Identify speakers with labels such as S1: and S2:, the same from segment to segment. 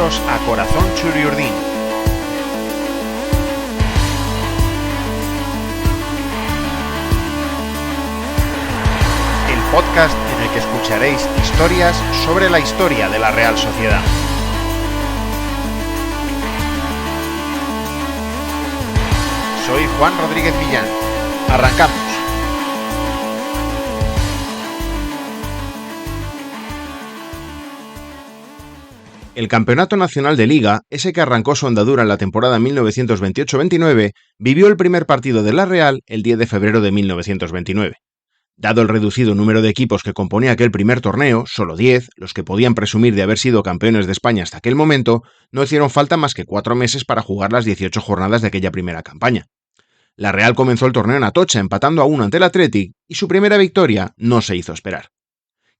S1: Bienvenidos a Corazón Churiurdin. El podcast en el que escucharéis historias sobre la historia de la Real Sociedad. Soy Juan Rodríguez Millán. Arrancamos. El Campeonato Nacional de Liga, ese que arrancó su andadura en la temporada 1928-29, vivió el primer partido de la Real el 10 de febrero de 1929. Dado el reducido número de equipos que componía aquel primer torneo, solo 10, los que podían presumir de haber sido campeones de España hasta aquel momento, no hicieron falta más que 4 meses para jugar las 18 jornadas de aquella primera campaña. La Real comenzó el torneo en Atocha, empatando a 1 ante el Athletic, y su primera victoria no se hizo esperar.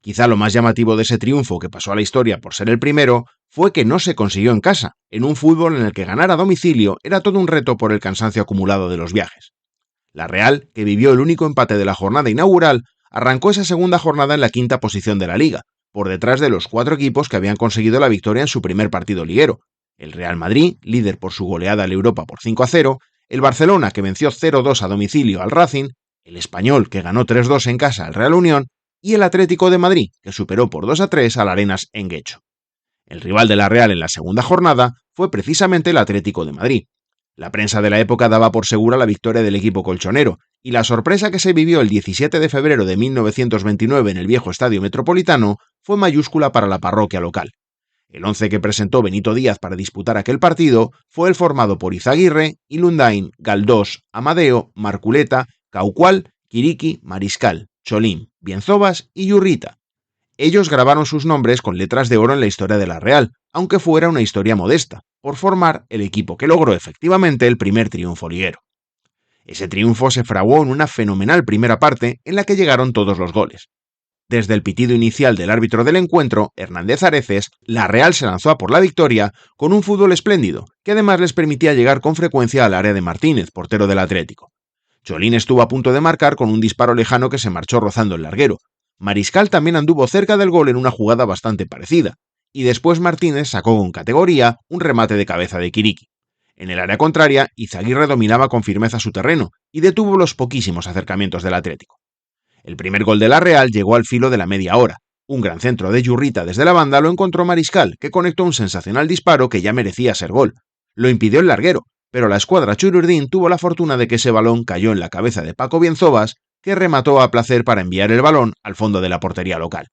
S1: Quizá lo más llamativo de ese triunfo, que pasó a la historia por ser el primero, fue que no se consiguió en casa, en un fútbol en el que ganar a domicilio era todo un reto por el cansancio acumulado de los viajes. La Real, que vivió el único empate de la jornada inaugural, arrancó esa segunda jornada en la 5ª posición de la Liga, por detrás de los 4 equipos que habían conseguido la victoria en su primer partido liguero: el Real Madrid, líder por su goleada al Europa por 5-0, el Barcelona, que venció 0-2 a domicilio al Racing, el Español, que ganó 3-2 en casa al Real Unión, y el Atlético de Madrid, que superó por 2-3 al Arenas en Guecho. El rival de la Real en la segunda jornada fue precisamente el Atlético de Madrid. La prensa de la época daba por segura la victoria del equipo colchonero, y la sorpresa que se vivió el 17 de febrero de 1929 en el viejo Estadio Metropolitano fue mayúscula para la parroquia local. El 11 que presentó Benito Díaz para disputar aquel partido fue el formado por Izaguirre, Ilundain, Galdós, Amadeo, Marculeta, Caucual, Quiriqui, Mariscal, Cholín, Bienzobas y Yurrita. Ellos grabaron sus nombres con letras de oro en la historia de la Real, aunque fuera una historia modesta, por formar el equipo que logró efectivamente el primer triunfo liguero. Ese triunfo se fraguó en una fenomenal primera parte en la que llegaron todos los goles. Desde el pitido inicial del árbitro del encuentro, Hernández Areces, la Real se lanzó a por la victoria con un fútbol espléndido, que además les permitía llegar con frecuencia al área de Martínez, portero del Atlético. Cholín estuvo a punto de marcar con un disparo lejano que se marchó rozando el larguero. Mariscal también anduvo cerca del gol en una jugada bastante parecida, y después Martínez sacó con categoría un remate de cabeza de Quiriqui. En el área contraria, Izaguirre dominaba con firmeza su terreno y detuvo los poquísimos acercamientos del Atlético. El primer gol de la Real llegó al filo de la media hora. Un gran centro de Yurrita desde la banda lo encontró Mariscal, que conectó un sensacional disparo que ya merecía ser gol. Lo impidió el larguero, pero la escuadra Churiurdin tuvo la fortuna de que ese balón cayó en la cabeza de Paco Bienzobas, que remató a placer para enviar el balón al fondo de la portería local.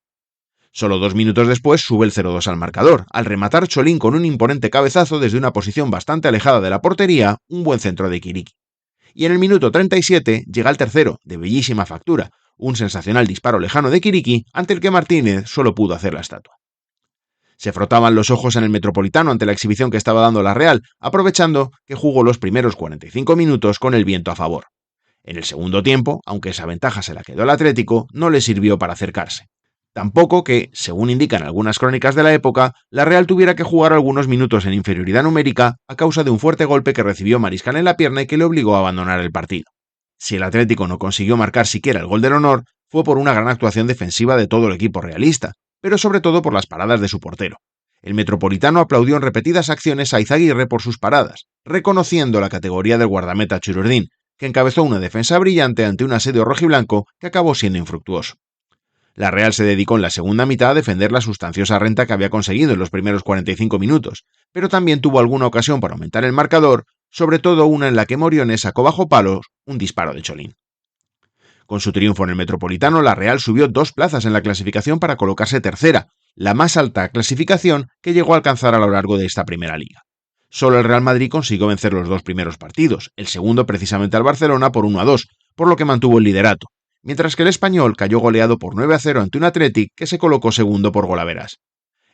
S1: Solo 2 minutos después sube el 0-2 al marcador, al rematar Cholín con un imponente cabezazo desde una posición bastante alejada de la portería, un buen centro de Quiriqui. Y en el minuto 37 llega el tercero, de bellísima factura, un sensacional disparo lejano de Quiriqui ante el que Martínez solo pudo hacer la estatua. Se frotaban los ojos en el Metropolitano ante la exhibición que estaba dando la Real, aprovechando que jugó los primeros 45 minutos con el viento a favor. En el segundo tiempo, aunque esa ventaja se la quedó el Atlético, no le sirvió para acercarse. Tampoco que, según indican algunas crónicas de la época, la Real tuviera que jugar algunos minutos en inferioridad numérica a causa de un fuerte golpe que recibió Mariscal en la pierna y que le obligó a abandonar el partido. Si el Atlético no consiguió marcar siquiera el gol del honor, fue por una gran actuación defensiva de todo el equipo realista, pero sobre todo por las paradas de su portero. El Metropolitano aplaudió en repetidas acciones a Izaguirre por sus paradas, reconociendo la categoría del guardameta Churiurdin, que encabezó una defensa brillante ante un asedio rojiblanco que acabó siendo infructuoso. La Real se dedicó en la segunda mitad a defender la sustanciosa renta que había conseguido en los primeros 45 minutos, pero también tuvo alguna ocasión para aumentar el marcador, sobre todo una en la que Moriones sacó bajo palos un disparo de Cholín. Con su triunfo en el Metropolitano, la Real subió 2 plazas en la clasificación para colocarse tercera, la más alta clasificación que llegó a alcanzar a lo largo de esta primera liga. Solo el Real Madrid consiguió vencer los 2 primeros partidos, el segundo precisamente al Barcelona por 1-2, por lo que mantuvo el liderato, mientras que el Español cayó goleado por 9-0 ante un Athletic que se colocó segundo por golaveras.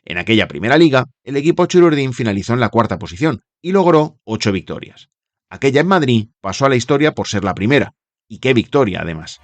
S1: En aquella primera liga, el equipo Churiurdin finalizó en la 4ª posición y logró 8 victorias. Aquella en Madrid pasó a la historia por ser la primera, y qué victoria además.